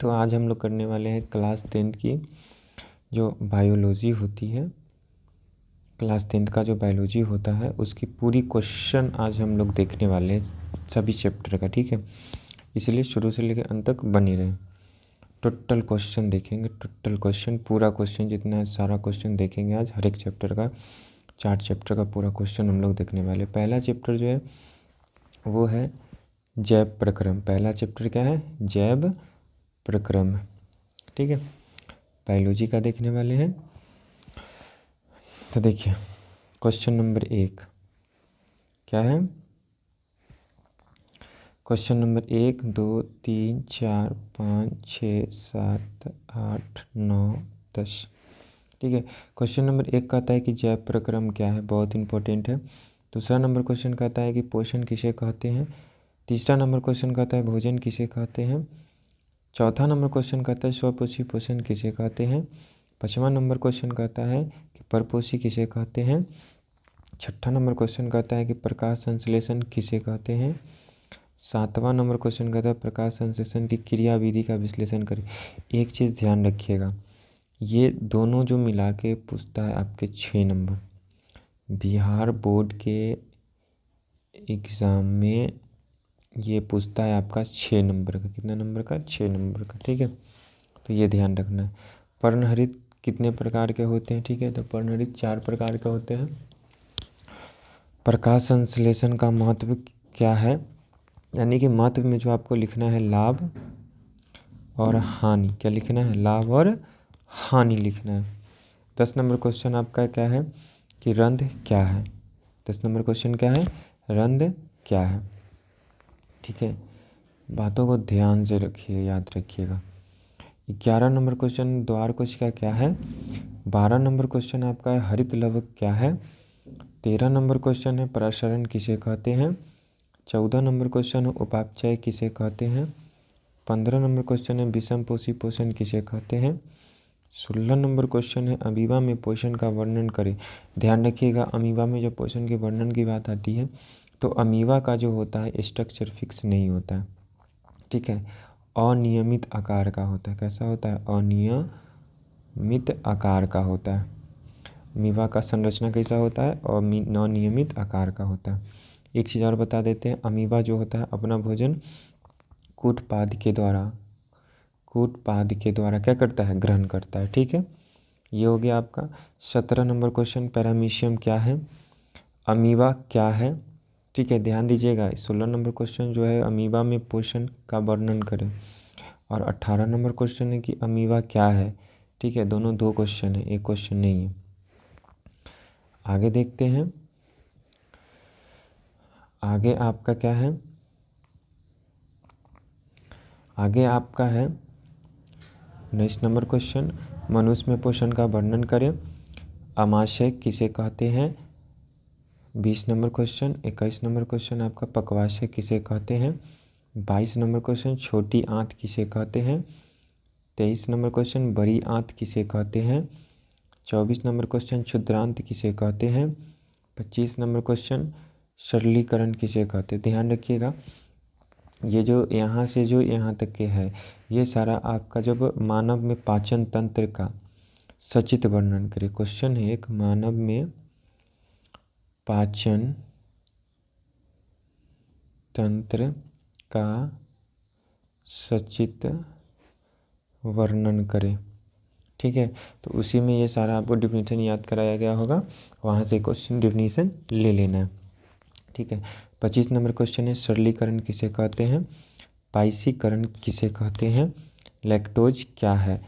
तो आज हम लोग करने वाले हैं क्लास 10th की जो बायोलॉजी होती है, क्लास 10th का जो बायोलॉजी होता है उसकी पूरी क्वेश्चन आज हम लोग देखने वाले हैं सभी चैप्टर का। ठीक है, इसलिए शुरू से लेकर अंत तक बने रहें। टोटल क्वेश्चन देखेंगे, टोटल क्वेश्चन पूरा क्वेश्चन जितना है सारा क्वेश्चन देखेंगे आज। हर एक चैप्टर का 4 चैप्टर का पूरा क्वेश्चन हम लोग देखने वाले। पहला चैप्टर जो है वो है जैव प्रक्रम। पहला चैप्टर क्या है? जैव प्रक्रम। ठीक है, बायोलॉजी का देखने वाले हैं। तो देखिए क्वेश्चन नंबर 1 क्या है? Question number 1 2 3 4 5 6 7 8 9 10। ठीक है, क्वेश्चन नंबर 1 कहता है कि जैव प्रक्रम क्या है, बहुत इंपॉर्टेंट है। दूसरा नंबर क्वेश्चन कहता है कि पोषण किसे कहते हैं। तीसरा नंबर क्वेश्चन कहता है भोजन किसे कहते हैं। चौथा नंबर क्वेश्चन कहता है स्वपोषी पोषण किसे कहते हैं। पाँचवा नंबर क्वेश्चन कहता है कि परपोषी किसे कहते हैं। छठा नंबर क्वेश्चन कहता है कि प्रकाश संश्लेषण किसे कहते हैं। सातवां नंबर क्वेश्चन कहता है प्रकाश संश्लेषण की क्रिया विधि का विश्लेषण करें। एक चीज़ ध्यान रखिएगा, ये दोनों जो मिला के पूछता है आपके 6 नंबर। बिहार बोर्ड के एग्ज़ाम में ये पूछता है आपका 6 नंबर का। कितना नंबर का? 6 नंबर का। ठीक है, तो ये ध्यान रखना है। पर्णहरित कितने प्रकार के होते हैं? ठीक है, तो पर्णहरित 4 प्रकार के होते हैं। प्रकाश संश्लेषण का महत्व क्या है, यानी कि महत्व में जो आपको लिखना है लाभ और हानि। क्या लिखना है? लाभ और हानि लिखना है। 10 नंबर क्वेश्चन आपका क्या है कि रंध्र क्या है। 10 नंबर क्वेश्चन क्या है? रंध्र क्या है। ठीक है, बातों को ध्यान से रखिए, याद रखिएगा। 11 नंबर क्वेश्चन द्वार कोशिका क्या है। 12 नंबर क्वेश्चन आपका है हरित लवक क्या है। 13 नंबर क्वेश्चन है प्रसरण किसे कहते हैं। 14 नंबर क्वेश्चन है उपापचय किसे कहते हैं। 15 नंबर क्वेश्चन है विषमपोषी पोषण किसे कहते हैं। 16 नंबर क्वेश्चन है अमीबा में पोषण का वर्णन करें। ध्यान रखिएगा, अमीबा में जब पोषण के वर्णन की बात आती है तो अमीबा का जो होता है स्ट्रक्चर फिक्स नहीं होता है। ठीक है, अनियमित आकार का होता है। कैसा होता है? अनियमित आकार का होता है। अमीबा का संरचना कैसा होता है? और अनियमित आकार का होता है। एक चीज़ और बता देते हैं, अमीबा जो होता है अपना भोजन कूटपाद के द्वारा क्या करता है? ग्रहण करता है। ठीक है, ये हो गया आपका। 17 नंबर क्वेश्चन पैरामीशियम क्या है, अमीबा क्या है। ठीक है, ध्यान दीजिएगा। 16 नंबर क्वेश्चन जो है अमीबा में पोषण का वर्णन करें, और 18 नंबर क्वेश्चन है कि अमीबा क्या है। ठीक है, दोनों 2 क्वेश्चन है, एक क्वेश्चन नहीं है। आगे देखते हैं, आगे आपका क्या है? आगे आपका है 19 नंबर क्वेश्चन मनुष्य में पोषण का वर्णन करें, आमाशय किसे कहते हैं। 20 नंबर क्वेश्चन 21 नंबर क्वेश्चन आपका पकवाशय किसे कहते हैं। 22 नंबर क्वेश्चन छोटी आंत किसे कहते हैं। 23 नंबर क्वेश्चन बड़ी आंत किसे कहते हैं। 24 नंबर क्वेश्चन क्षुद्रांत किसे कहते हैं। 25 नंबर क्वेश्चन सरलीकरण किसे कहते हैं। ध्यान रखिएगा, ये जो यहाँ से जो यहाँ तक के है ये सारा आपका जब मानव में पाचन तंत्र का सचित्र वर्णन करें। क्वेश्चन है एक, मानव में पाचन तंत्र का सचित्र वर्णन करें। ठीक है, तो उसी में ये सारा आपको डिफिनीशन याद कराया गया होगा, वहाँ से क्वेश्चन डिफिनीशन ले लेना है। ठीक है, 25 नंबर क्वेश्चन है सरलीकरण किसे कहते हैं, पाइसीकरण किसे कहते हैं, लैक्टोज क्या है।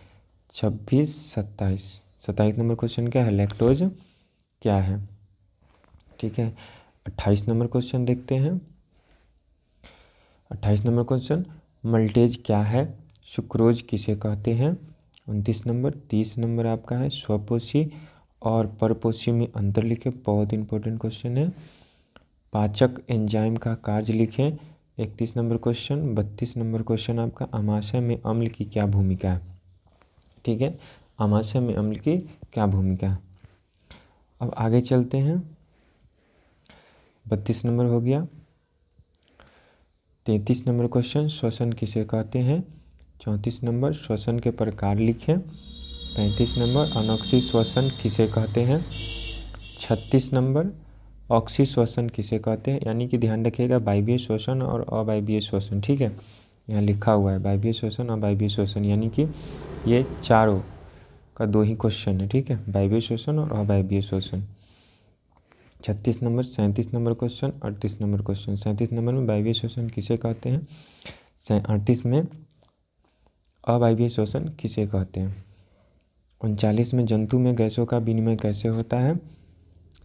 26 27 नंबर क्वेश्चन क्या है, लैक्टोज क्या है। ठीक है, 28 नंबर क्वेश्चन देखते हैं। 28 नंबर क्वेश्चन मल्टेज क्या है, सुक्रोज किसे कहते हैं। 29 नंबर 30 नंबर आपका है स्वपोषी और परपोषी में अंतर लिखें, बहुत इंपॉर्टेंट क्वेश्चन है। पाचक एंजाइम का कार्य लिखें। 31 नंबर क्वेश्चन 32 नंबर क्वेश्चन आपका आमाशय में अम्ल की क्या भूमिका है। ठीक है, आमाशय में अम्ल की क्या भूमिका है। अब आगे चलते हैं, 32 नंबर हो गया। 33 नंबर क्वेश्चन श्वसन किसे कहते हैं। 34 नंबर श्वसन के प्रकार लिखें। 35 नंबर अनोक्सी श्वसन किसे कहते हैं। 36 नंबर ऑक्सी श्वसन किसे कहते हैं, यानी कि ध्यान रखिएगा वायवीय श्वसन और अवायवीय श्वसन, ठीक है। यहाँ लिखा हुआ है वायवीय श्वसन और अवायवीय श्वसन, यानी कि ये चारों का 2 ही क्वेश्चन है, ठीक है, वायवीय श्वसन और अवायवीय श्वसन। 36 number 37 number question 38 number question. 37 number में वायवीय श्वसन किसे कहते हैं, 38 में अवायवीय श्वसन किसे कहते हैं। 39 में जंतु में गैसों का विनिमय कैसे होता है।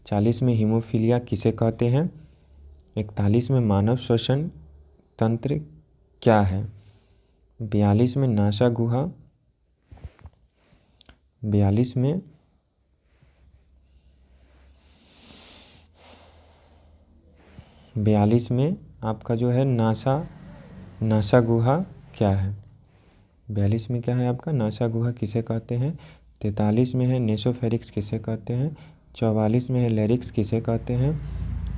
40 में हीमोफीलिया किसे कहते हैं। 41 में मानव श्वसन तंत्र क्या है। 42 में नासा गुहा। 42 में आपका जो है नासा गुहा क्या है। 42 में क्या है आपका नासा गुहा किसे कहते हैं। 43 में है नेसोफेरिक्स किसे कहते हैं। 44 में है लैरिक्स किसे कहते हैं।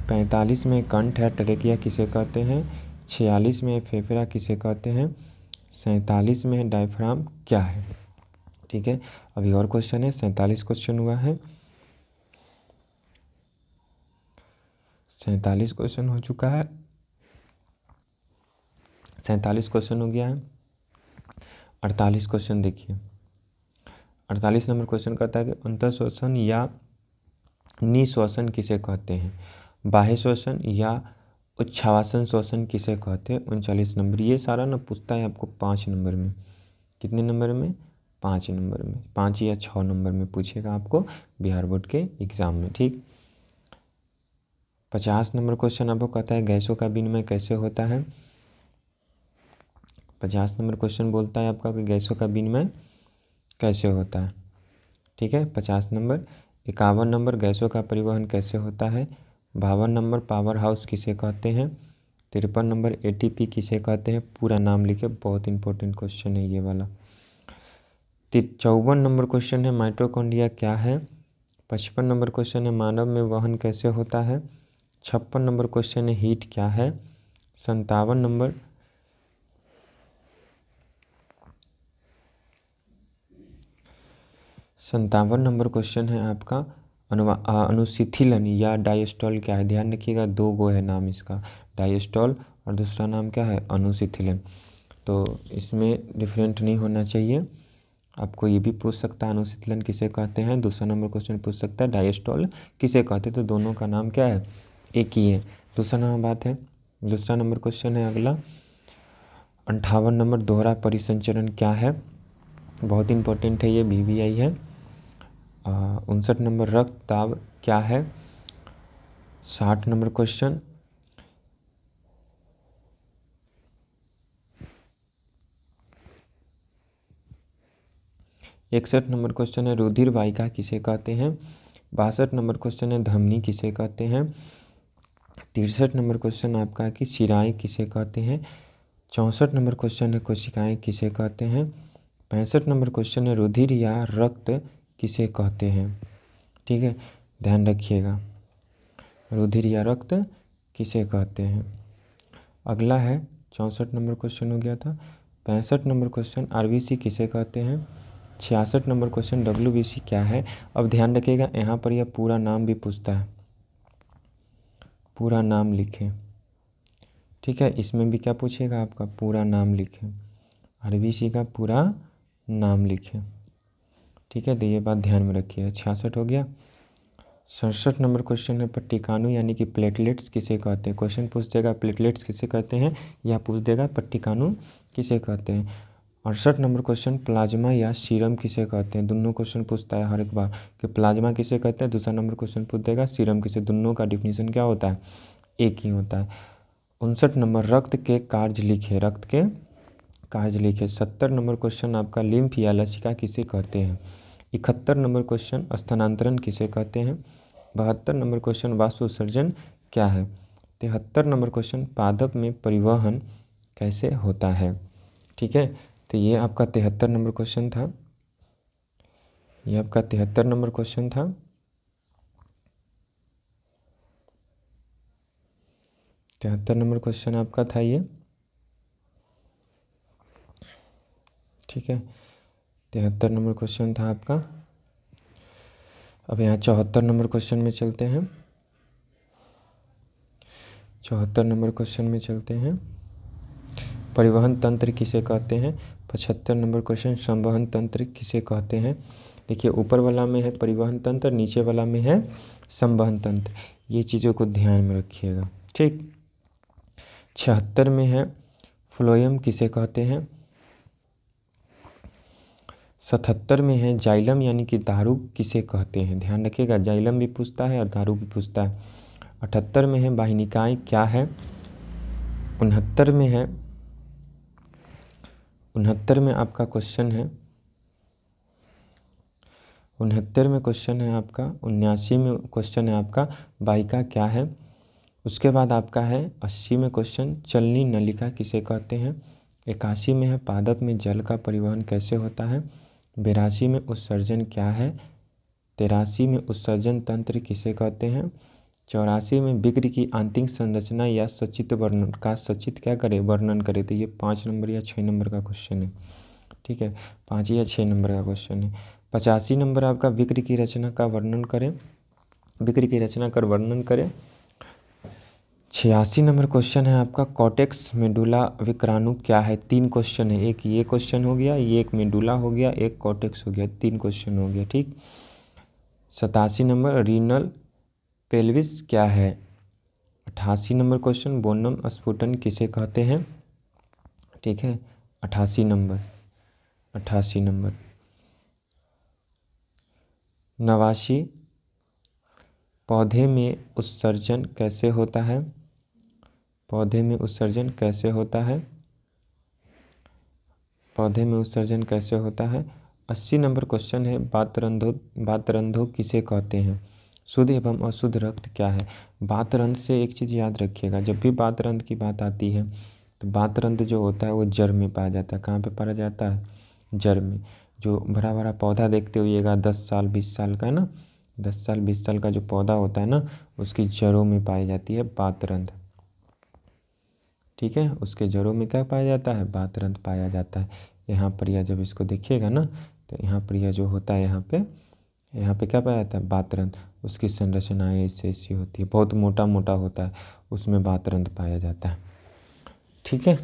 45 में कंठ है ट्रेकिया किसे कहते हैं। 46 में फेफड़ा किसे कहते हैं। 47 में डायफ्राम क्या है, ठीक है। अभी और क्वेश्चन है, 47 क्वेश्चन हुआ है, 47 क्वेश्चन हो चुका है, 47 क्वेश्चन हो गया है। 48 क्वेश्चन देखिए। 48 नंबर क्वेश्चन कहता है कि अंतःश्वसन या निश्वसन किसे कहते हैं। बाह्य श्वसन या उच्छ्वासन श्वसन किसे कहते हैं। 39 नंबर। ये सारा ना पूछता है आपको 5 नंबर में। कितने नंबर में, 5 नंबर में, 5 या 6 नंबर में पूछेगा आपको बिहार बोर्ड के एग्ज़ाम में, ठीक। 50 नंबर क्वेश्चन आपको कहता है गैसों का विनिमय कैसे होता है। 50 नंबर क्वेश्चन बोलता है आपका कि गैसों का विनिमय कैसे होता है, ठीक है। 50 नंबर। 51 नंबर गैसों का परिवहन कैसे होता है। 52 नंबर पावर हाउस किसे कहते हैं। 53 नंबर एटीपी किसे कहते हैं। पूरा नाम लिखे, बहुत इंपॉर्टेंट क्वेश्चन है ये वाला। 54 नंबर क्वेश्चन है माइटोकॉन्ड्रिया क्या है। 55 नंबर क्वेश्चन है मानव में वहन कैसे होता है। 56 नंबर क्वेश्चन है हीट क्या है। 57 नंबर क्वेश्चन है आपका अनुशिथिलन या डायस्टॉल क्या है। ध्यान रखिएगा 2 गो है नाम इसका, डायस्टॉल और दूसरा नाम क्या है अनुशिथिलन। तो इसमें डिफरेंट नहीं होना चाहिए। आपको ये भी पूछ सकता है अनुशीतलन किसे कहते हैं। दूसरा नंबर क्वेश्चन पूछ सकता है डायस्टॉल किसे कहते हैं, तो दोनों का नाम क्या है, एक ही है। दूसरा नंबर बात है, दूसरा नंबर क्वेश्चन है अगला 58 नंबर दोहरा परिसंचरण क्या है। बहुत इंपॉर्टेंट है ये, BBI है। 59 नंबर रक्तदाब क्या है। 60 नंबर क्वेश्चन 61 नंबर क्वेश्चन है रुधिर वाहिका किसे कहते हैं। 62 नंबर क्वेश्चन है धमनी किसे कहते हैं। 63 नंबर क्वेश्चन आपका कि शिराएँ किसे कहते हैं। 64 नंबर क्वेश्चन है कोशिकाएं किसे कहते हैं। 65 नंबर क्वेश्चन है रुधिर या रक्त किसे कहते हैं, ठीक है। ध्यान रखिएगा रुधिर या रक्त किसे कहते हैं। अगला है 64 नंबर क्वेश्चन हो गया था। 65 नंबर क्वेश्चन RBC किसे कहते हैं। 66 नंबर क्वेश्चन WBC क्या है। अब ध्यान रखिएगा यहाँ पर यह पूरा नाम भी पूछता है, पूरा नाम लिखें, ठीक है। इसमें भी क्या पूछेगा आपका पूरा नाम लिखें, RBC का पूरा नाम लिखें, ठीक है। तो ये बात ध्यान में रखिए। 66 हो गया। 67 नंबर क्वेश्चन है पट्टिकाणु यानी कि प्लेटलेट्स किसे कहते हैं। क्वेश्चन पूछ देगा प्लेटलेट्स किसे कहते हैं या पूछ देगा पट्टिकाणु किसे कहते हैं। 68 नंबर क्वेश्चन प्लाज्मा या सीरम किसे कहते हैं। दोनों क्वेश्चन पूछता है हर एक बार कि प्लाज्मा किसे कहते हैं। दूसरा नंबर क्वेश्चन पूछ देगा सीरम किसे। दोनों का डिफिनीशन क्या होता है, एक ही होता है। 59 नंबर रक्त के कार्य लिखे, रक्त के कार्य लिखे। 70 नंबर क्वेश्चन आपका लिम्फ या लसिका किसे कहते हैं। 71 नंबर क्वेश्चन स्थानांतरण किसे कहते हैं। 72 नंबर क्वेश्चन वाष्पोत्सर्जन क्या है। 73 नंबर क्वेश्चन पादप में परिवहन कैसे होता है, ठीक है। तो ये आपका 73 नंबर क्वेश्चन था, ये आपका 73 नंबर क्वेश्चन था। 73 नंबर क्वेश्चन आपका था ये। ठीक है। 73 नंबर क्वेश्चन था आपका। अब यहाँ 74 नंबर क्वेश्चन में चलते हैं। 74 नंबर क्वेश्चन में चलते हैं। परिवहन तंत्र किसे कहते हैं? 75 नंबर क्वेश्चन, संवहन तंत्र किसे कहते हैं? देखिए ऊपर वाला में है परिवहन तंत्र, नीचे वाला में है संवहन तंत्र। ये चीज़ों को ध्यान में रखिएगा, ठीक। 76 में है फ्लोएम किसे कहते हैं? 77 में है जाइलम यानी कि दारू किसे कहते हैं? ध्यान रखिएगा, जाइलम भी पूछता है और दारू भी पूछता है। 78 में है वाहिनिकाएँ क्या है? 69 में है, 69 में आपका क्वेश्चन है, 69 में क्वेश्चन है आपका, 79 में क्वेश्चन है आपका वाहिका क्या है? उसके बाद आपका है 80 में क्वेश्चन चलनी नलिका किसे कहते हैं? 81 में है पादप में जल का परिवहन कैसे होता है? 82 में उत्सर्जन क्या है? 83 में उत्सर्जन तंत्र किसे कहते हैं? 84 में विग्र की आंतरिक संरचना या सचित्र वर्णन का सचित्र क्या करे? वर्णन करे। तो ये 5 नंबर या 6 नंबर का क्वेश्चन है, ठीक है, 5 या 6 नंबर का क्वेश्चन है। 85 नंबर आपका विग्र की रचना का वर्णन करें, विग्र की रचना कर वर्णन करें। 86 नंबर क्वेश्चन है आपका कॉर्टेक्स मेडुला विक्राणु क्या है? 3 क्वेश्चन है, एक ये क्वेश्चन हो गया, ये एक मेडुला हो गया, एक कॉर्टेक्स हो गया, 3 क्वेश्चन हो गया, ठीक। 87 नंबर रीनल पेल्विस क्या है? 88 नंबर क्वेश्चन बोनम स्फुटन किसे कहते हैं? ठीक है, 88 नंबर, 88 नंबर। 89 पौधे में उत्सर्जन कैसे होता है? पौधे में उत्सर्जन कैसे होता है? पौधे में उत्सर्जन कैसे होता है? 80 नंबर क्वेश्चन है वातरंधो किसे कहते हैं? शुद्ध एवं अशुद्ध रक्त क्या है? वातरंध से एक चीज़ याद रखिएगा, जब भी वातरंध की बात आती है तो वातरंध जो होता है वो जड़ में पाया जाता है। कहाँ पे पाया जाता है? जड़ में। जो भरा भरा पौधा देखते होइएगा 10 साल 20 साल का है ना, 10 साल 20 साल का जो पौधा होता है ना, उसकी जड़ों में पाई जाती है वातरंध, ठीक है। उसके जड़ों में क्या पाया जाता है? वातरंध पाया जाता है। यहाँ पर यह जब इसको देखिएगा ना तो यहाँ पर यह जो होता है यहाँ पे क्या पाया जाता है? वातरंध। उसकी संरचनाएँ ऐसी ऐसी होती है, बहुत मोटा मोटा होता है, उसमें वातरंध पाया जाता है, ठीक है।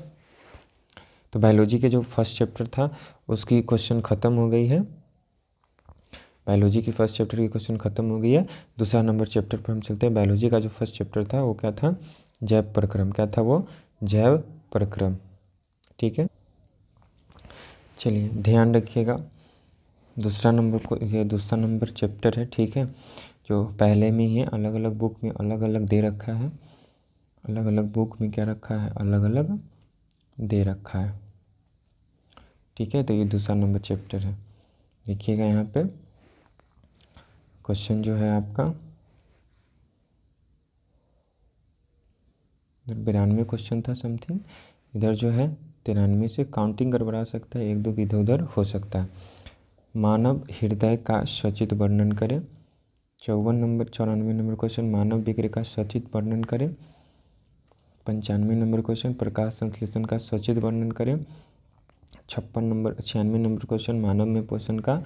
तो बायोलॉजी के जो फर्स्ट चैप्टर था उसकी क्वेश्चन ख़त्म हो गई है। बायोलॉजी की फर्स्ट चैप्टर की क्वेश्चन ख़त्म हो गई है। दूसरा नंबर चैप्टर पर हम चलते हैं। बायोलॉजी का जो फर्स्ट चैप्टर था वो क्या था? जैव प्रक्रम। क्या था वो? जैव प्रक्रम, ठीक है। चलिए ध्यान रखिएगा, दूसरा नंबर चैप्टर है, ठीक है, जो पहले में ही है, अलग अलग बुक में अलग अलग दे रखा है, अलग अलग बुक में क्या रखा है? अलग अलग दे रखा है, ठीक है। तो ये दूसरा नंबर चैप्टर है। देखिएगा यहाँ पे क्वेश्चन जो है आपका 92 क्वेश्चन था समथिंग, इधर जो है 93 से काउंटिंग गड़बड़ा सकता है, 1-2 इधर उधर हो सकता है। मानव हृदय का सचित्र वर्णन करें। 94 नंबर क्वेश्चन मानव विग्र का सचित्र वर्णन करें। 95 नंबर क्वेश्चन प्रकाश संश्लेषण का सचित्र वर्णन करें। 96 नंबर क्वेश्चन मानव में पोषण का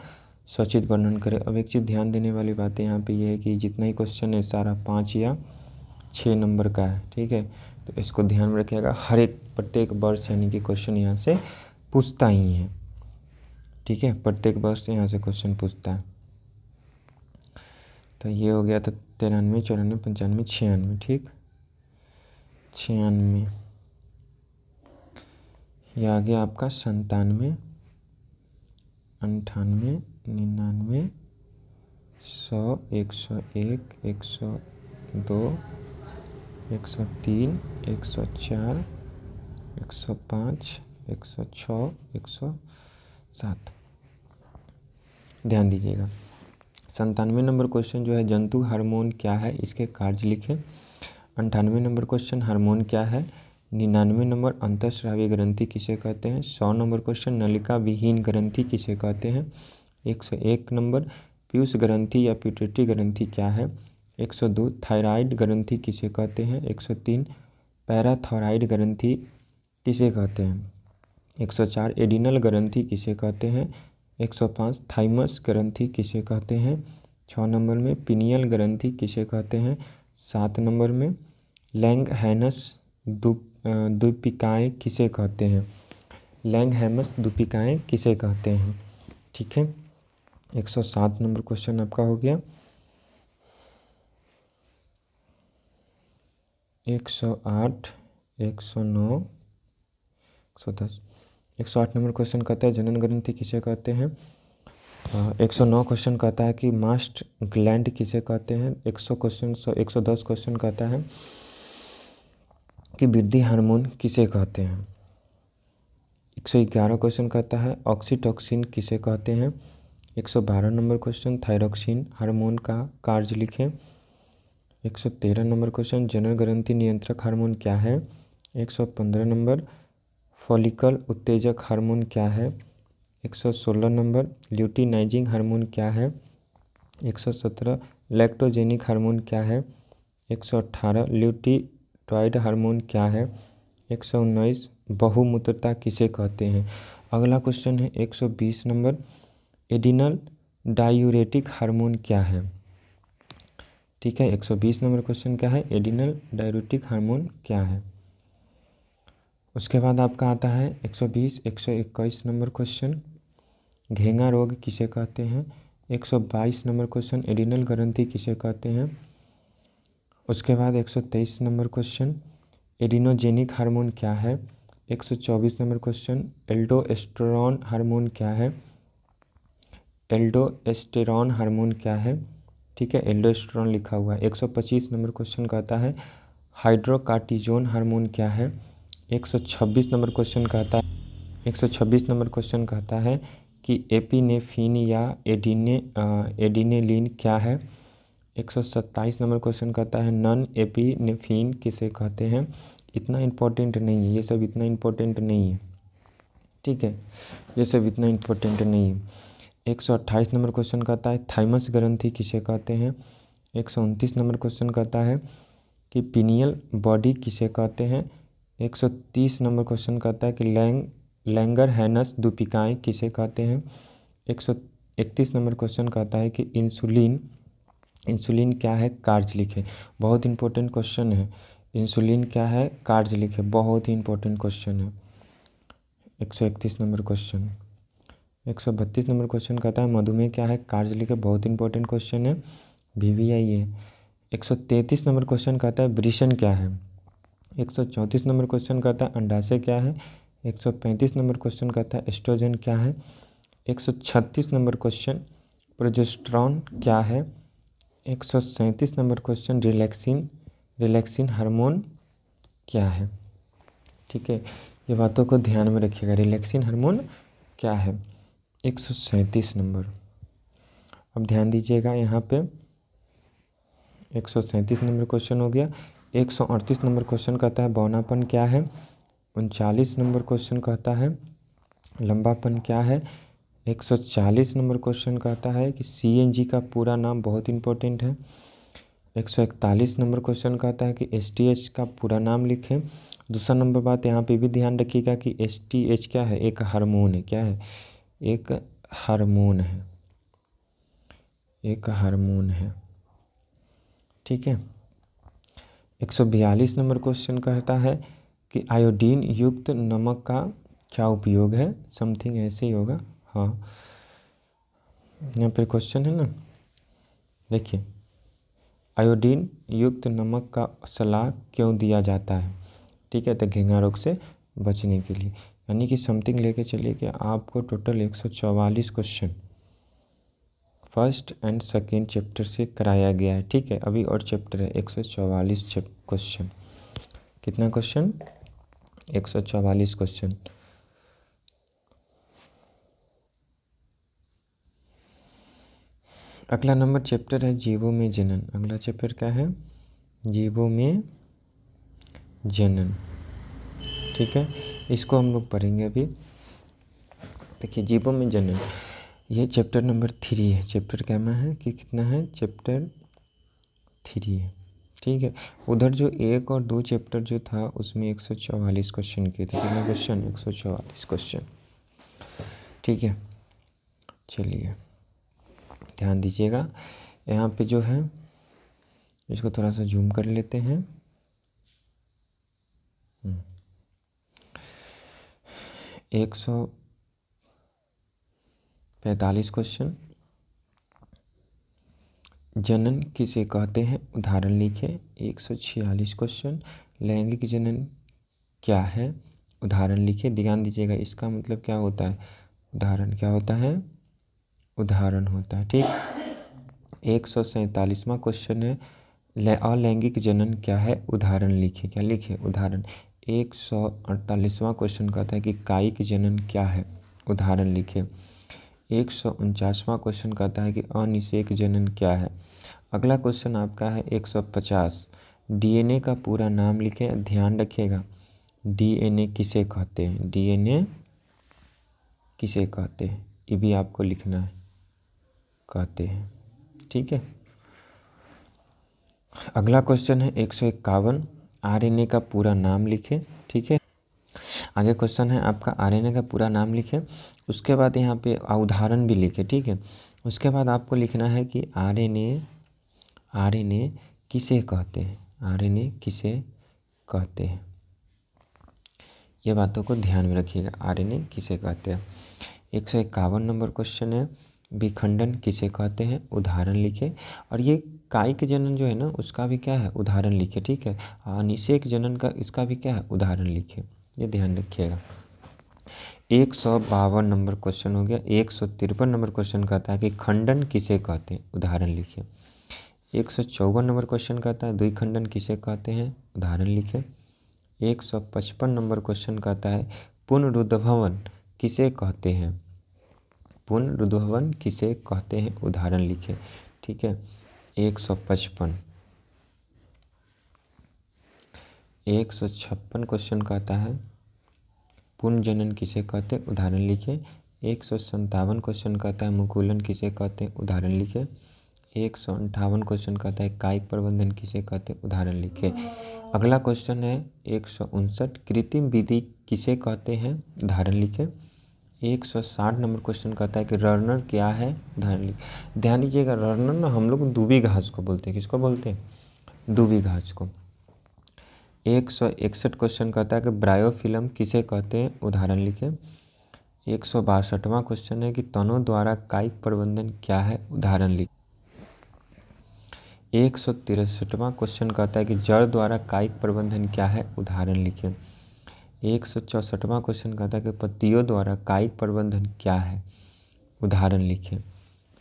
सचित्र वर्णन करें। अब एक चीज़ ध्यान देने वाली बात है यहाँ पे ये है कि जितना ही क्वेश्चन है सारा 5 या 6 नंबर का है, ठीक है। तो इसको ध्यान में रखिएगा, हर एक प्रत्येक वर्ष यानी कि क्वेश्चन यहाँ से पूछता ही है, ठीक है, प्रत्येक वर्ष यहाँ से क्वेश्चन पूछता है। तो ये हो गया था 93, 94, 95, 96, ठीक। 96 ये आ गया आपका 97, 98, 99, 100, 101, 102, 103, 104, 105, 106, 107। ध्यान दीजिएगा। 97 नंबर क्वेश्चन जो है जंतु हार्मोन क्या है? इसके कार्य लिखें। 98 नंबर क्वेश्चन हार्मोन क्या है? 99 नंबर अंतःस्रावी ग्रंथि किसे कहते हैं? 100 नंबर क्वेश्चन नलिका विहीन ग्रंथि किसे कहते हैं? 101 नंबर पीयूष ग्रंथि या पिट्यूटरी ग्रंथि क्या है? 102 थायराइड ग्रंथि किसे कहते हैं? 103 पैराथायराइड ग्रंथि किसे कहते हैं? 104 एडिनल ग्रंथि किसे कहते हैं। 105 थाइमस ग्रंथि किसे कहते हैं। 6 नंबर में पिनियल ग्रंथि किसे कहते हैं। 7 नंबर में लैंगहैनस द्वीपिकाएँ किसे कहते हैं। लैंगहैनस द्वीपिकाएँ किसे कहते हैं। ठीक है, 107 नंबर क्वेश्चन आपका हो गया। 108, 109, 110, 108 नंबर क्वेश्चन कहता है जनन ग्रंथि किसे कहते हैं। 109 क्वेश्चन कहता है कि मास्ट ग्लैंड किसे कहते हैं। 110 क्वेश्चन कहता है कि वृद्धि हार्मोन किसे कहते हैं। 111 क्वेश्चन कहता है ऑक्सीटोसिन किसे कहते हैं। 112 नंबर क्वेश्चन थायरॉक्सिन हार्मोन का कार्य लिखें। 113 नंबर क्वेश्चन जनन ग्रंथि नियंत्रक हार्मोन क्या है। 115 नंबर फॉलिकल उत्तेजक हार्मोन क्या है। 116 नंबर ल्यूटिनाइजिंग हार्मोन क्या है। 117 लैक्टोजेनिक हार्मोन क्या है। 118 ल्यूटिटॉइड हार्मोन क्या है। 119 बहुमूत्रता किसे कहते हैं। अगला क्वेश्चन है 120 नंबर एडिनल डायूरेटिक हार्मोन क्या है। ठीक है, 120 नंबर क्वेश्चन क्या है, एडिनल डायूरेटिक हार्मोन क्या है। उसके बाद आपका आता है 120 121 नंबर क्वेश्चन घेंगा रोग किसे कहते हैं। 122 नंबर क्वेश्चन एडिनल ग्रंथि किसे कहते हैं। उसके बाद 123 नंबर क्वेश्चन एडिनोजेनिक हार्मोन क्या है। 124 नंबर क्वेश्चन एल्डोस्टेरोन हार्मोन क्या है। एल्डोस्टेरोन हार्मोन क्या है। ठीक है, एल्डोस्टेरोन लिखा हुआ है। 125 नंबर क्वेश्चन कहता है हाइड्रोकार्टिजोन हार्मोन क्या है। 126 नंबर क्वेश्चन कहता है 126 नंबर क्वेश्चन कहता है कि एपिनेफ्रिन या एडिनेलिन क्या है। 127 नंबर क्वेश्चन कहता है नॉन एपिनेफ्रिन किसे कहते हैं। इतना इम्पोर्टेंट नहीं है, ये सब इतना इम्पोर्टेंट नहीं है। ठीक है, ये सब इतना इम्पोर्टेंट नहीं है। 128 नंबर क्वेश्चन कहता है थाइमस ग्रंथि किसे कहते हैं। 129 नंबर क्वेश्चन कहता है कि पिनियल बॉडी किसे कहते हैं। 130 नंबर क्वेश्चन कहता है कि लैंगरहैनस द्वीपिकाएँ किसे कहते हैं। 131 नंबर क्वेश्चन कहता है कि इंसुलिन क्या है, कार्य लिखे। बहुत इंपॉर्टेंट क्वेश्चन है, इंसुलिन क्या है, कार्य लिखे, बहुत ही इंपॉर्टेंट क्वेश्चन है। 131 नंबर क्वेश्चन 132 नंबर क्वेश्चन कहता है मधुमेह क्या है, कार्य लिखे, बहुत इंपॉर्टेंट क्वेश्चन है, VVI है। 133 नंबर क्वेश्चन कहता है वृषण क्या है। 134 नंबर क्वेश्चन कहता है अंडाशय क्या है। 135 नंबर क्वेश्चन कहता है एस्ट्रोजन क्या है। 136 नंबर क्वेश्चन प्रोजेस्टेरॉन क्या है। 137 नंबर क्वेश्चन रिलैक्सिन हार्मोन क्या है। ठीक है, ये बातों को ध्यान में रखिएगा, रिलैक्सिन हार्मोन क्या है। 137 नंबर, अब ध्यान दीजिएगा यहाँ पे 137 नंबर क्वेश्चन हो गया। 138 नंबर क्वेश्चन कहता है बौनापन क्या है। 39 नंबर क्वेश्चन कहता है लंबापन क्या है। 140 नंबर क्वेश्चन कहता है कि CNG का पूरा नाम, बहुत इंपॉर्टेंट है। 141 नंबर क्वेश्चन कहता है कि STH का पूरा नाम लिखें। दूसरा नंबर बात यहाँ पे भी ध्यान रखिएगा कि STH क्या है, एक हार्मोन है। क्या है, एक हार्मोन है, एक हार्मोन है। ठीक है, 142 नंबर क्वेश्चन कहता है कि आयोडीन युक्त नमक का क्या उपयोग है। समथिंग ऐसे ही होगा। हाँ, यहाँ पे क्वेश्चन है ना, देखिए आयोडीन युक्त नमक का सलाह क्यों दिया जाता है। ठीक है, तो घेंगा रोग से बचने के लिए, यानी कि समथिंग लेके चलिए कि आपको total 144 question first and second chapter से कराया गया है। ठीक है, अभी और चैप्टर है 144 क्वेश्चन। कितना क्वेश्चन, 144 क्वेश्चन। अगला नंबर चैप्टर है जीवों में जनन। अगला चैप्टर क्या है, जीवों में जनन। ठीक है, इसको हम लोग पढ़ेंगे अभी। देखिए जीवों में जनन, ये चैप्टर नंबर 3 है। चैप्टर क्या में है कि कितना है, चैप्टर 3 है। ठीक है। उधर जो 1 और 2 चैप्टर जो था उसमें 144 क्वेश्चन किए थे। कितने क्वेश्चन? 144 क्वेश्चन। ठीक है, चलिए ध्यान दीजिएगा। यहाँ पे जो है इसको थोड़ा सा जूम कर लेते हैं। 145 क्वेश्चन। जनन किसे कहते हैं? उदाहरण लिखें। 146 क्वेश्चन। लैंगिक जनन क्या है? उदाहरण लिखिए। ध्यान दीजिएगा, इसका मतलब क्या होता है? उदाहरण क्या होता है? उदाहरण होता है। ठीक। 147वां क्वेश्चन है अलैंगिक जनन क्या है? उदाहरण लिखिए। क्या लिखिए? उदाहरण। 148वां क्वेश्चन कहता है कि कायिक जनन क्या है? उदाहरण लिखिए। 149वां क्वेश्चन कहता है कि अनिषेक जनन क्या है? अगला क्वेश्चन आपका है 150। डीएनए का पूरा नाम लिखें। ध्यान रखिएगा, डीएनए किसे कहते हैं? डीएनए किसे कहते हैं ये भी आपको लिखना है। कहते हैं, ठीक है। अगला क्वेश्चन है 151। आरएनए का पूरा नाम लिखें। ठीक है, आगे क्वेश्चन है आपका आरएनए का पूरा नाम लिखें। उसके बाद यहाँ पे उदाहरण भी लिखें। ठीक है, उसके बाद आपको लिखना है कि आरएनए किसे कहते हैं? आरएनए किसे कहते हैं? ये बातों को ध्यान में रखिएगा, आरएनए किसे कहते हैं। 151 नंबर क्वेश्चन है विखंडन किसे कहते हैं? उदाहरण लिखे। और ये कायिक जनन जो है ना उसका भी क्या है? उदाहरण लिखे। ठीक है, अनिषेक जनन का इसका भी क्या है? उदाहरण लिखे। ये ध्यान रखिएगा। 152 नंबर क्वेश्चन हो गया। 153 नंबर क्वेश्चन कहता है कि खंडन किसे कहते हैं? उदाहरण लिखिए। 154 नंबर क्वेश्चन कहता है द्विखंडन किसे कहते हैं? उदाहरण लिखे। 155 नंबर क्वेश्चन कहता है पुनरुद्भवन किसे कहते हैं? पुनरुद्भवन किसे कहते हैं? उदाहरण लिखे। ठीक है, 155। 156 क्वेश्चन कहता है पुनर्जनन किसे कहते हैं? उदाहरण लिखे। 157 क्वेश्चन कहता है मुकुलन किसे कहते हैं? उदाहरण लिखे। 158 क्वेश्चन कहता है कायिक प्रबंधन किसे कहते हैं? उदाहरण लिखे। अगला क्वेश्चन है 159 कृत्रिम विधि किसे कहते हैं? उदाहरण लिखे। 160 नंबर क्वेश्चन कहता है कि रनर क्या है? उदाहरण लिखे। ध्यान दीजिएगा, रनर ना हम लोग दूबी घास को बोलते हैं। किसको बोलते हैं? दूबी घास को। 161 क्वेश्चन कहता है कि ब्रायोफिल्म किसे कहते हैं? उदाहरण लिखे। 162वां क्वेश्चन है कि तनों द्वारा कायिक प्रबंधन क्या है? उदाहरण लिखे। 163वां क्वेश्चन कहता है कि जड़ द्वारा कायिक प्रबंधन क्या है? उदाहरण लिखे। 164वां क्वेश्चन कहता है कि पत्तियों द्वारा कायिक प्रबंधन क्या है? उदाहरण लिखे।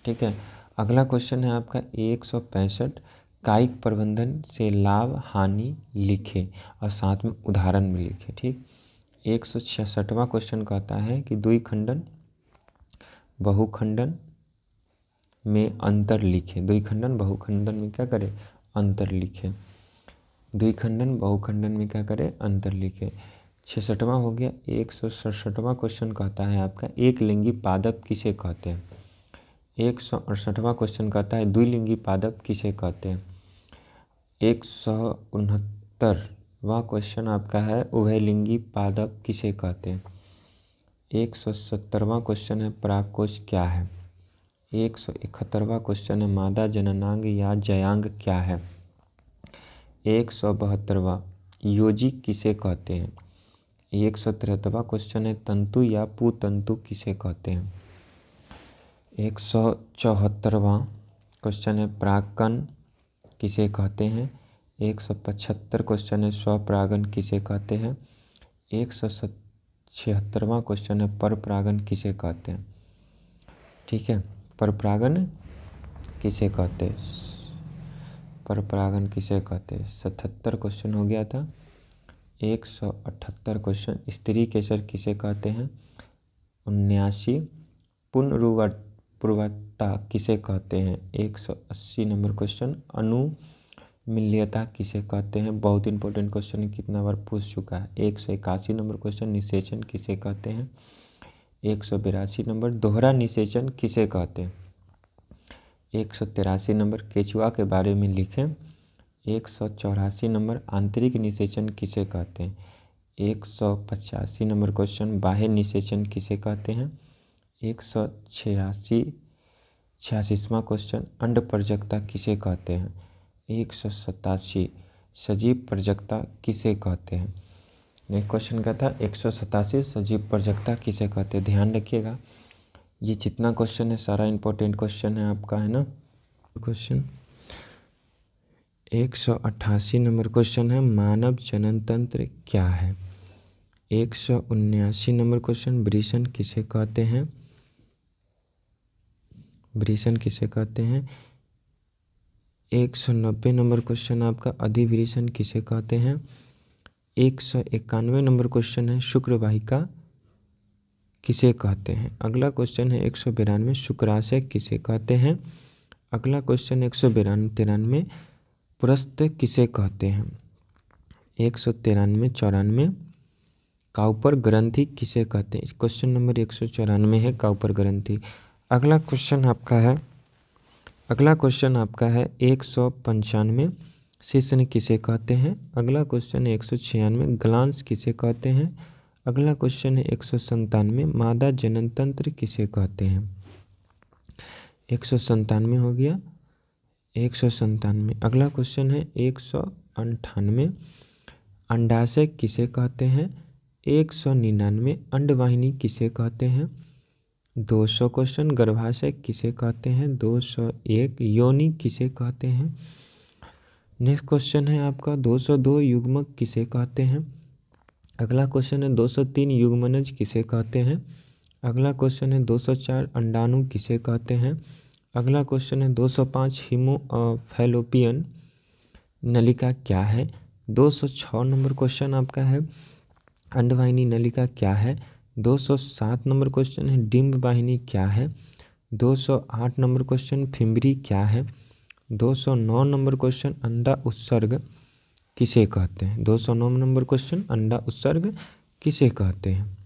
ठीक है, अगला क्वेश्चन है आपका 165 कायिक प्रबंधन से लाभ हानि लिखे और साथ में उदाहरण भी लिखे। ठीक। 166वां क्वेश्चन कहता है कि द्विखंडन बहुखंडन में अंतर लिखे। द्विखंडन बहुखंडन में क्या करें? अंतर लिखे। द्विखंडन बहुखंडन में क्या करें? अंतर लिखे। 66वां हो गया। 167वां क्वेश्चन कहता है आपका एक लिंगी पादप किसे कहते हैं? 168वां क्वेश्चन कहता है द्विलिंगी पादप किसे कहते हैं? 169वां क्वेश्चन आपका है उभयलिंगी पादप किसे कहते हैं? 170वां क्वेश्चन है परागकोश क्या है? 171वां क्वेश्चन है मादा जननांग या जयांग क्या है? 172वां योजी किसे कहते हैं? 173वां क्वेश्चन है तंतु या पुतंतु किसे कहते हैं? 174वां क्वेश्चन है परागकण किसे कहते हैं? 175 क्वेश्चन है स्वपरागन किसे कहते हैं? 176वां क्वेश्चन है परपरागन किसे कहते हैं? ठीक है, परपरागन किसे कहते हैं? परपरागन किसे कहते हैं? 77 क्वेश्चन हो गया था। 178 क्वेश्चन स्त्री केसर किसे कहते हैं? 79 पुनरुवर्तता किसे कहते हैं? 180 नंबर क्वेश्चन अनुमील्यता किसे कहते हैं? बहुत इंपॉर्टेंट क्वेश्चन कितना बार पूछ चुका है। 181 नंबर क्वेश्चन निषेचन किसे कहते हैं? 182 नंबर दोहरा निषेचन किसे कहते हैं? 183 नंबर केचुआ के बारे में लिखें। 184 नंबर आंतरिक निषेचन किसे कहते हैं। 185 नंबर क्वेश्चन बाह्य निषेचन किसे कहते हैं। 186वां क्वेश्चन अंड परजकता किसे कहते हैं। 187 सजीव परजकता किसे कहते हैं। नेक्स्ट क्वेश्चन का था 187 सजीव परजकता किसे कहते हैं। ध्यान रखिएगा, ये जितना क्वेश्चन है सारा इंपॉर्टेंट क्वेश्चन है आपका, है ना। क्वेश्चन 188 नंबर क्वेश्चन है मानव जनन तंत्र क्या है। 179 नंबर क्वेश्चन वृषण किसे कहते हैं। वृषण किसे कहते हैं। 190 नंबर क्वेश्चन आपका अधिवृषण किसे कहते हैं। 191 नंबर क्वेश्चन है शुक्रवाहिका किसे कहते हैं। अगला क्वेश्चन है 192 शुक्राशय किसे कहते हैं। अगला क्वेश्चन 193 पुरस्थ किसे कहते हैं। 193 काउपर ग्रंथि किसे कहते हैं। क्वेश्चन नंबर 194 है काउपर ग्रंथि। अगला क्वेश्चन आपका है 195 शिश्न किसे कहते हैं। अगला क्वेश्चन है 196 ग्लांस किसे कहते हैं। अगला क्वेश्चन है 197 मादा जनन तंत्र किसे कहते हैं। 197 हो गया 197। अगला क्वेश्चन है 198 अंडाशय किसे कहते हैं। 199 अंडवाहिनी किसे कहते हैं। 200 क्वेश्चन गर्भाशय किसे कहते हैं। 201 योनि किसे कहते हैं। नेक्स्ट क्वेश्चन है आपका 202 युग्मक किसे कहते हैं। अगला क्वेश्चन है 203 युग्मनज किसे कहते हैं। अगला क्वेश्चन है 204 अंडाणु किसे कहते हैं। अगला क्वेश्चन है 205 फैलोपियन नलिका क्या है। 206 नंबर क्वेश्चन आपका है अंडवाहिनी नलिका क्या है। 207 नंबर क्वेश्चन है डिंब वाहिनी क्या है। 208 नंबर क्वेश्चन फिम्बरी क्या है। 209 नंबर क्वेश्चन अंडा उत्सर्ग किसे कहते हैं। 209 नंबर क्वेश्चन अंडा उत्सर्ग किसे कहते हैं।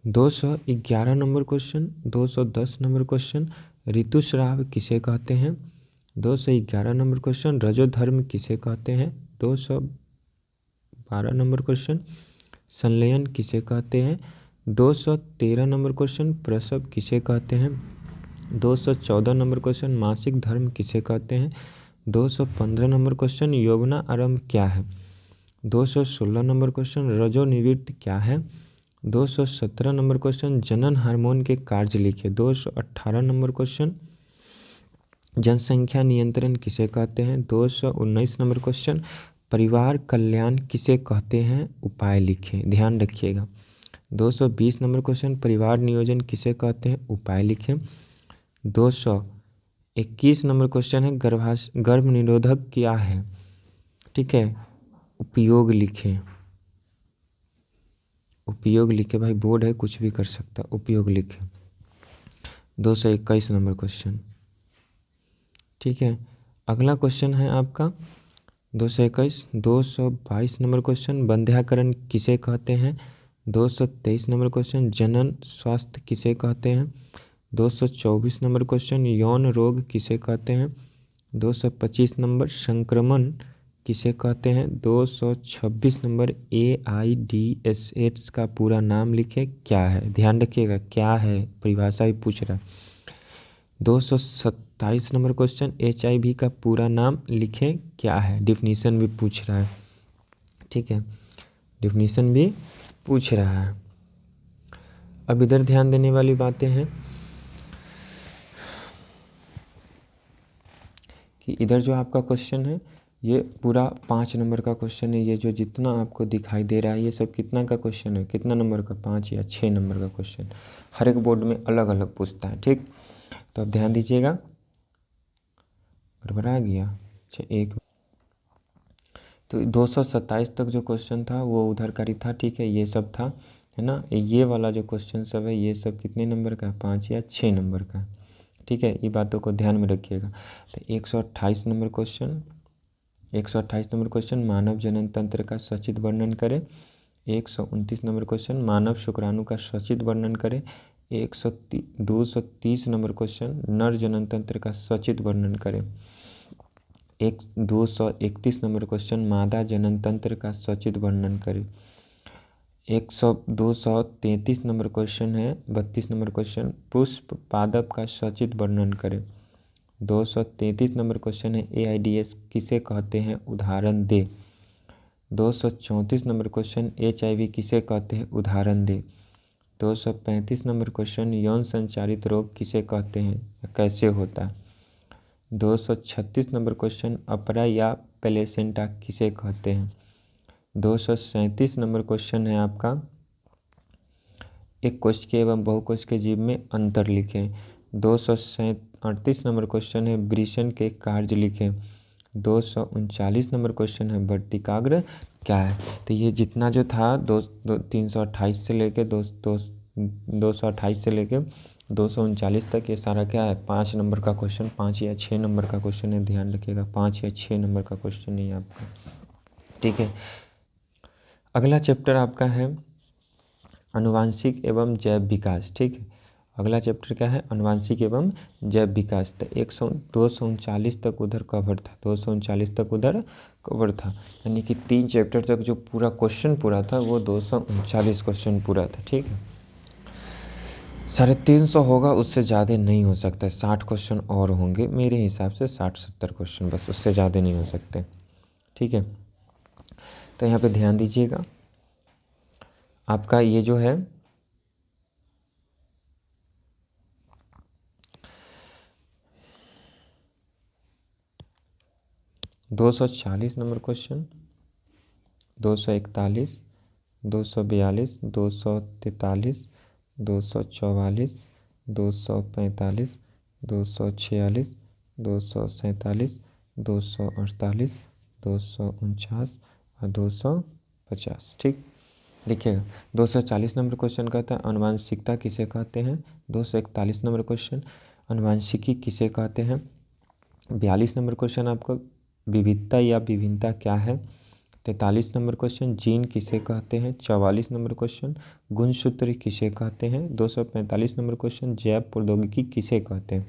211 नंबर क्वेश्चन 210 नंबर क्वेश्चन ऋतुस्राव किसे कहते हैं। 211 नंबर क्वेश्चन रजोधर्म किसे कहते हैं। 212 नंबर क्वेश्चन संलयन किसे कहते हैं। 213 नंबर क्वेश्चन प्रसव किसे कहते हैं। 214 नंबर क्वेश्चन मासिक धर्म किसे कहते हैं। 215 नंबर क्वेश्चन यौवना आरंभ क्या है। 216 नंबर क्वेश्चन रजोनिवृत्त क्या है। 217 नंबर क्वेश्चन जनन हार्मोन के कार्य लिखे। 218 नंबर क्वेश्चन जनसंख्या नियंत्रण किसे कहते हैं। 219 नंबर क्वेश्चन परिवार कल्याण किसे कहते हैं, उपाय लिखें। ध्यान रखिएगा। 220 नंबर क्वेश्चन परिवार नियोजन किसे कहते हैं, उपाय लिखें। 221 नंबर क्वेश्चन है गर्भ निरोधक क्या है, ठीक है, उपयोग लिखें। उपयोग लिखे भाई, बोर्ड है कुछ भी कर सकता, उपयोग लिखें। 221 नंबर क्वेश्चन, ठीक है। अगला क्वेश्चन है आपका 222 नंबर क्वेश्चन बंध्याकरण किसे कहते हैं। 223 नंबर क्वेश्चन जनन स्वास्थ्य किसे कहते हैं। 224 नंबर क्वेश्चन यौन रोग किसे कहते हैं। 225 नंबर संक्रमण किसे कहते हैं। 226 नंबर AIDS का पूरा नाम लिखे क्या है। ध्यान रखिएगा क्या है, परिभाषा भी पूछ रहा है। 227 नंबर क्वेश्चन HIV का पूरा नाम लिखें क्या है, डिफिनीशन भी पूछ रहा है, ठीक है, डिफिनीशन भी पूछ रहा है। अब इधर ध्यान देने वाली बातें हैं कि इधर जो आपका क्वेश्चन है ये पूरा 5 नंबर का क्वेश्चन है। ये जो जितना आपको दिखाई दे रहा है ये सब कितना का क्वेश्चन है, कितना नंबर का, 5 या 6 नंबर का क्वेश्चन। हर एक बोर्ड में अलग अलग पूछता है, ठीक। तो अब ध्यान दीजिएगा, गड़बड़ा गया। अच्छा एक, तो 227 तक जो क्वेश्चन था वो उधर का ही था, ठीक है, ये सब था, है ना। ये वाला जो क्वेश्चन सब है ये सब कितने नंबर का, 5 या 6 नंबर का, ठीक है। ये बातों को ध्यान में रखिएगा। तो 128 नंबर क्वेश्चन, 128 नंबर क्वेश्चन मानव जनन तंत्र का सचित्र वर्णन करें। 129 नंबर क्वेश्चन मानव शुक्राणु का सचित्र वर्णन करें। 230 नंबर क्वेश्चन नर जनन तंत्र का सचित्र वर्णन करें। 231 नंबर क्वेश्चन, मादा जनन तंत्र का सचित्र वर्णन करें। 233 नंबर क्वेश्चन है, 32 नंबर क्वेश्चन, पुष्प पादप का सचित्र वर्णन करें। 233 नंबर क्वेश्चन है, AIDS किसे कहते हैं, उदाहरण दे। 234 नंबर क्वेश्चन, HIV किसे कहते हैं, उदाहरण दे। 235 नंबर क्वेश्चन, यौन संचारित रोग किसे कहते हैं, कैसे होता है। 236 नंबर क्वेश्चन, अपरा या प्लेसेंटा किसे कहते हैं। 237 नंबर क्वेश्चन है आपका, एक कोशिकीय एवं बहुकोशिकीय जीव में अंतर लिखें। 238 नंबर क्वेश्चन है, वृषण के कार्य लिखें। 239 नंबर क्वेश्चन है, वर्तिकाग्र क्या है। तो ये जितना जो था 328 से लेके 228 से लेके 239 तक, ये सारा क्या है, 5 नंबर का क्वेश्चन, 5 या 6 नंबर का क्वेश्चन है, ध्यान रखिएगा, 5 या 6 नंबर का क्वेश्चन है आपका, ठीक है। अगला चैप्टर आपका है आनुवांशिक एवं जैव विकास, ठीक है। अगला चैप्टर क्या है, आनुवांशिक एवं जैव विकास। तो 239 तक उधर कवर था, 239 तक उधर कवर था, यानी कि 3 चैप्टर तक जो पूरा क्वेश्चन पूरा था वो 239 क्वेश्चन पूरा था, ठीक है। 350 होगा, उससे ज़्यादा नहीं हो सकता, 60 क्वेश्चन और होंगे मेरे हिसाब से, 60-70 क्वेश्चन बस, उससे ज़्यादा नहीं हो सकते, ठीक है। तो यहाँ पे ध्यान दीजिएगा, आपका ये जो है 240 नंबर क्वेश्चन, 241, 242, 243, 244, 245, 246, 247, 248, 249 और 250, ठीक। देखिएगा, 240 नंबर क्वेश्चन कहता है आनुवांशिकता किसे कहते हैं। 241 नंबर क्वेश्चन, आनुवांशिकी किसे कहते हैं। 42 नंबर क्वेश्चन आपको, विविधता या विभिन्नता क्या है। 43 नंबर क्वेश्चन, जीन किसे कहते हैं। 44 नंबर क्वेश्चन, गुणसूत्र किसे कहते हैं। 245 नंबर क्वेश्चन, जैव प्रौद्योगिकी किसे कहते हैं।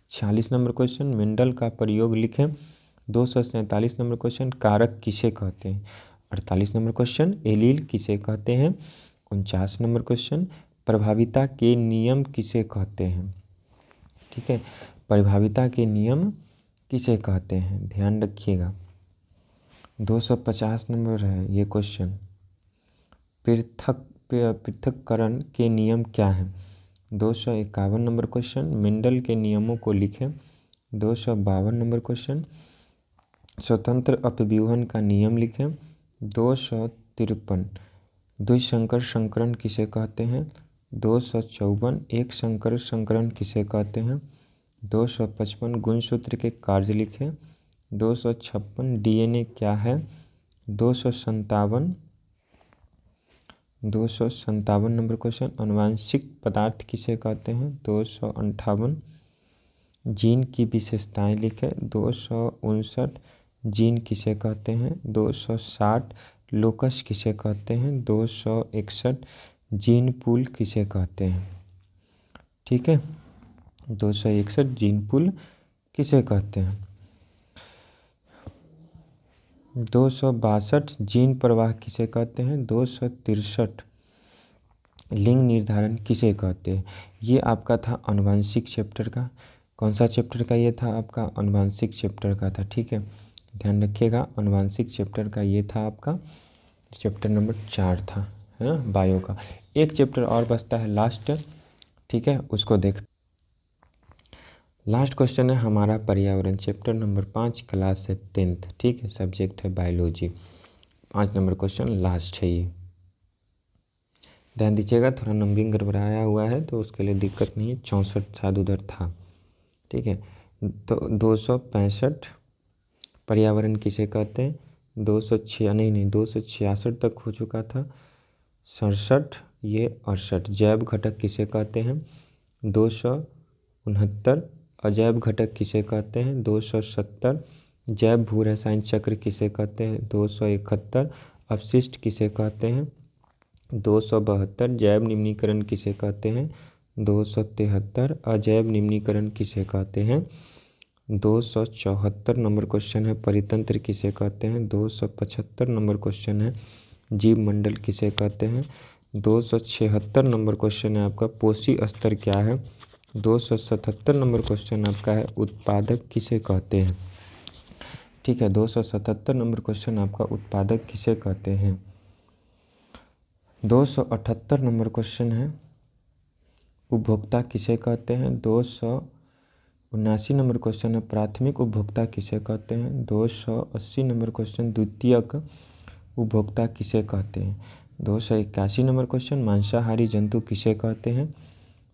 46 नंबर क्वेश्चन, मेंडल का प्रयोग लिखें। 247 नंबर क्वेश्चन, कारक किसे कहते हैं। 48 नंबर क्वेश्चन, एलील किसे कहते हैं। 49 नंबर क्वेश्चन, प्रभाविता के नियम किसे कहते हैं, ठीक है। प्रभाविता के नियम किसे कहते हैं, ध्यान रखिएगा। 250 नंबर है ये क्वेश्चन, पृथक्करण के नियम क्या हैं। 251 नंबर क्वेश्चन, मेंडल के नियमों को लिखें। 252 नंबर क्वेश्चन, स्वतंत्र अपव्यूहन का नियम लिखें। 253, द्विसंकर संकरण किसे कहते हैं। 254, एक संकर संकरण किसे कहते हैं। 255, गुणसूत्र के कार्य लिखें। 256, DNA क्या है। 257 नंबर क्वेश्चन, आनुवांशिक पदार्थ किसे कहते हैं। 258, जीन की विशेषताएं लिखें। 259, जीन किसे कहते हैं। 260, लोकस किसे कहते हैं। 261, जीन पूल किसे कहते हैं, ठीक है। 261, जीन पूल किसे कहते हैं। 262, जीन प्रवाह किसे कहते हैं। 263, लिंग निर्धारण किसे कहते हैं। ये आपका था आनुवांशिक चैप्टर का। कौन सा चैप्टर का ये था आपका, आनुवांशिक चैप्टर का था, ठीक है। ध्यान रखिएगा, आनुवांशिक चैप्टर का ये था आपका चैप्टर नंबर 4 था, है ना, बायो का। एक चैप्टर और बचता है लास्ट, ठीक है, उसको देख। लास्ट क्वेश्चन है हमारा पर्यावरण, चैप्टर नंबर 5, क्लास है 10th, ठीक है, सब्जेक्ट है बायोलॉजी। 5 नंबर क्वेश्चन लास्ट है ये, ध्यान दीजिएगा। थोड़ा नंबरिंग गड़बड़ाया हुआ है तो उसके लिए दिक्कत नहीं है, 64 शायद उधर था, ठीक है। तो 265, पर्यावरण किसे कहते हैं। 266 तक हो चुका था। 67, ये 68, जैव घटक किसे कहते हैं। 269, अजैव घटक किसे कहते हैं। 270, जैव भू रसायन चक्र किसे कहते हैं। 271, अपशिष्ट किसे कहते हैं। 272, जैव निम्नीकरण किसे कहते हैं। 273, अजैव निम्नीकरण किसे कहते हैं। 274 नंबर क्वेश्चन है परितंत्र किसे कहते हैं। 275 नंबर क्वेश्चन है जीव मंडल किसे कहते हैं। 276 नंबर क्वेश्चन है आपका पोषी स्तर क्या है। 277 नंबर क्वेश्चन आपका है उत्पादक किसे कहते हैं। ठीक है, 277 नंबर क्वेश्चन आपका उत्पादक किसे कहते हैं। 278 नंबर क्वेश्चन है उपभोक्ता किसे कहते हैं। 279 नंबर क्वेश्चन है प्राथमिक उपभोक्ता किसे कहते हैं। 280 नंबर क्वेश्चन द्वितीयक उपभोक्ता किसे कहते हैं। 281 नंबर क्वेश्चन मांसाहारी जंतु किसे कहते हैं।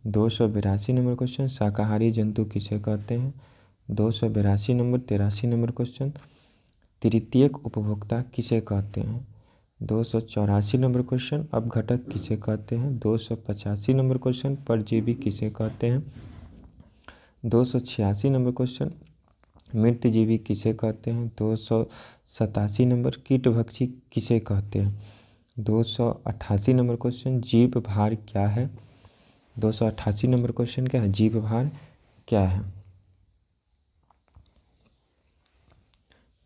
282 नंबर क्वेश्चन शाकाहारी जंतु किसे कहते हैं। 282 नंबर 83 नंबर क्वेश्चन तृतीयक उपभोक्ता किसे कहते हैं। 284 नंबर क्वेश्चन अपघटक किसे कहते हैं। 285 नंबर क्वेश्चन परजीवी किसे कहते हैं। 286 नंबर क्वेश्चन मृतजीवी किसे कहते हैं। 287 नंबर कीटभक्षी किसे कहते हैं। 288 नंबर क्वेश्चन जीव भार क्या है। 288 नंबर क्वेश्चन क्या है जीव भार क्या है।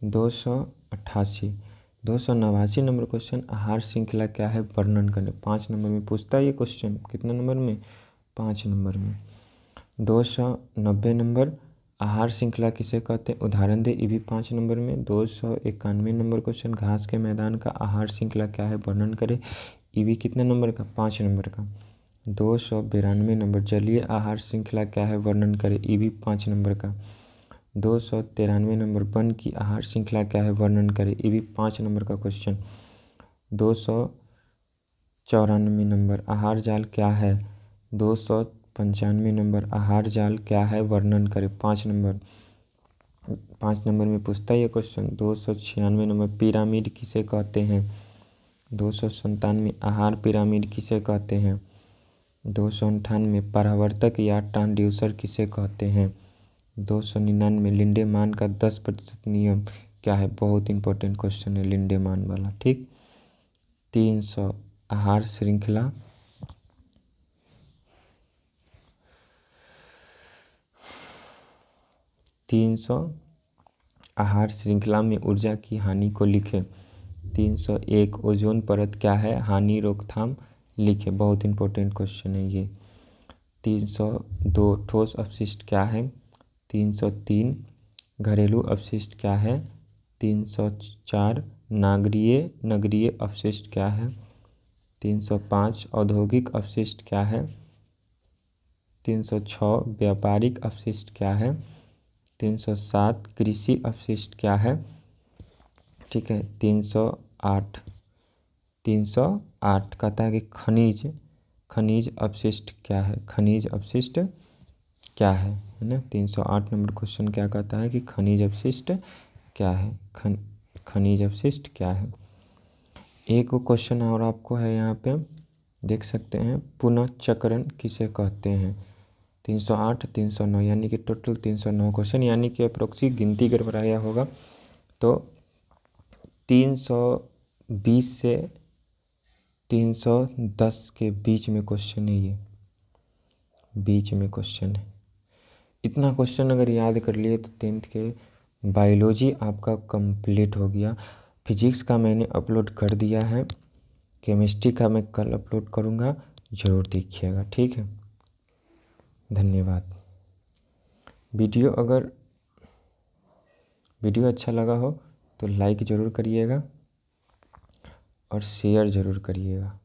289 नंबर क्वेश्चन आहार श्रृंखला क्या है वर्णन करें। 5 नंबर में पूछता है ये क्वेश्चन। कितने नंबर में 5 नंबर में। 290 नंबर आहार श्रृंखला किसे कहते हैं उदाहरण दे, ये भी 5 नंबर में। 291 नंबर क्वेश्चन घास के मैदान का आहार श्रृंखला क्या है वर्णन करें, ये भी कितने नंबर का 5 नंबर का। 292 नंबर जलीय आहार श्रृंखला क्या है वर्णन करें, ये भी 5 नंबर का। 293 नंबर वन की आहार श्रृंखला क्या है वर्णन करें, ये भी 5 नंबर का क्वेश्चन। 294 नंबर आहार जाल क्या है। 295 नंबर आहार जाल क्या है वर्णन करें, 5 नंबर में पूछता है ये क्वेश्चन। 296 नंबर पिरामिड किसे कहते हैं। 297 आहार पिरामिड किसे कहते हैं। 298 परावर्तक या ट्रांसड्यूसर किसे कहते हैं। 299 लिंडेमान का 10% नियम क्या है, बहुत इंपॉर्टेंट क्वेश्चन है लिंडेमान वाला। ठीक। 300 आहार श्रृंखला 300 आहार श्रृंखला में ऊर्जा की हानि को लिखें। 301 ओजोन परत क्या है हानि रोकथाम लिखे, बहुत इंपॉर्टेंट क्वेश्चन है ये। 302 ठोस अपशिष्ट क्या है। 303 घरेलू अपशिष्ट क्या है। 304 नगरीय अपशिष्ट क्या है। 305 औद्योगिक अपशिष्ट क्या है। 306 व्यापारिक अपशिष्ट क्या है। 307 कृषि अपशिष्ट क्या है। ठीक है। 308 कहता है कि खनिज अपशिष्ट क्या है। खनिज अपशिष्ट क्या है ना। 308 नंबर क्वेश्चन क्या कहता है कि खनिज अपशिष्ट क्या है। खनिज अपशिष्ट क्या है। एक क्वेश्चन और आपको है यहाँ पे देख सकते हैं पुनःचक्रण किसे कहते हैं। 308 309 यानी कि टोटल 309 क्वेश्चन, यानी कि अप्रोक्सी गिनती अगर बनाया होगा तो 320 से 310 के बीच में क्वेश्चन है, ये बीच में क्वेश्चन है। इतना क्वेश्चन अगर याद कर लिए तो 10th के बायोलॉजी आपका कंप्लीट हो गया। फिजिक्स का मैंने अपलोड कर दिया है, केमिस्ट्री का मैं कल अपलोड करूँगा, ज़रूर देखिएगा। ठीक है, धन्यवाद। वीडियो अच्छा लगा हो तो लाइक ज़रूर करिएगा और शेयर ज़रूर करिएगा।